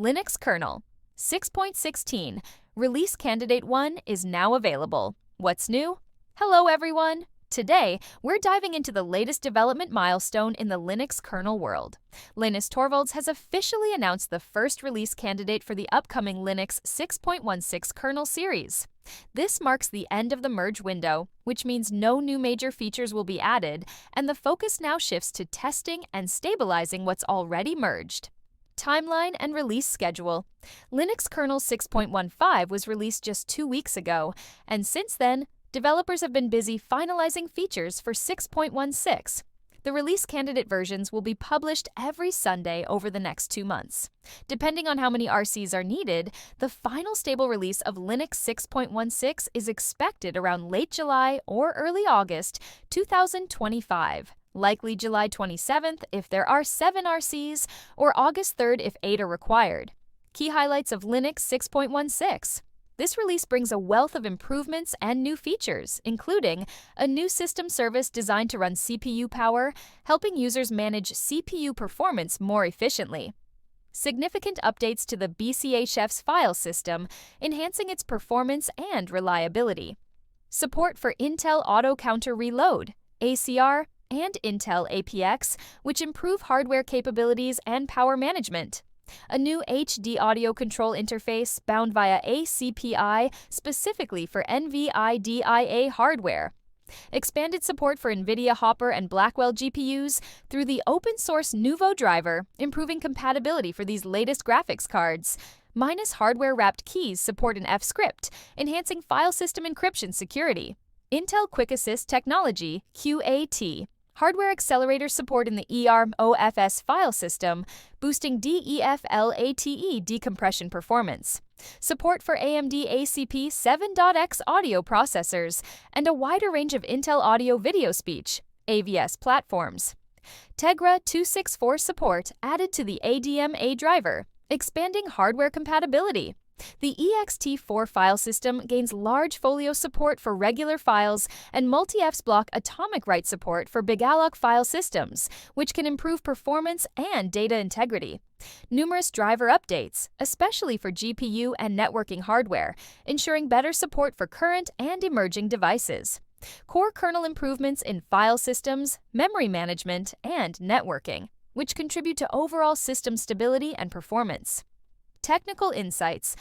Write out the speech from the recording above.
Linux kernel 6.16. Release Candidate 1 is now available. What's new? Hello everyone! Today, we're diving into the latest development milestone in the Linux kernel world. Linus Torvalds has officially announced the first release candidate for the upcoming Linux 6.16 kernel series. This marks the end of the merge window, which means no new major features will be added, and the focus now shifts to testing and stabilizing what's already merged. Timeline and release schedule. Linux kernel 6.15 was released just 2 weeks ago, and since then, developers have been busy finalizing features for 6.16. The release candidate versions will be published every Sunday over the next 2 months. Depending on how many RCs are needed, the final stable release of Linux 6.16 is expected around late July or early August 2025. Likely July 27th if there are 7 RCs, or August 3rd if 8 are required. Key highlights of Linux 6.16. This release brings a wealth of improvements and new features, including a new system service designed to run CPU power, helping users manage CPU performance more efficiently. Significant updates to the bcachefs file system, enhancing its performance and reliability. Support for Intel Auto Counter Reload, ACR, and Intel APX, which improve hardware capabilities and power management. A new HD audio control interface bound via ACPI specifically for NVIDIA hardware. Expanded support for NVIDIA Hopper and Blackwell GPUs through the open-source Nouveau driver, improving compatibility for these latest graphics cards. Minus hardware-wrapped keys support in F-script, enhancing file system encryption security. Intel Quick Assist technology, QAT. Hardware accelerator support in the ERM-OFS file system, boosting DEFLATE decompression performance. Support for AMD ACP 7.x audio processors, and a wider range of Intel audio video speech, AVS platforms. Tegra 264 support added to the ADMA driver, expanding hardware compatibility. The ext4 file system gains large folio support for regular files and multi-fs block atomic write support for bcachefs file systems, which can improve performance and data integrity. Numerous driver updates, especially for GPU and networking hardware, ensuring better support for current and emerging devices. Core kernel improvements in file systems, memory management, and networking, which contribute to overall system stability and performance. Technical insights.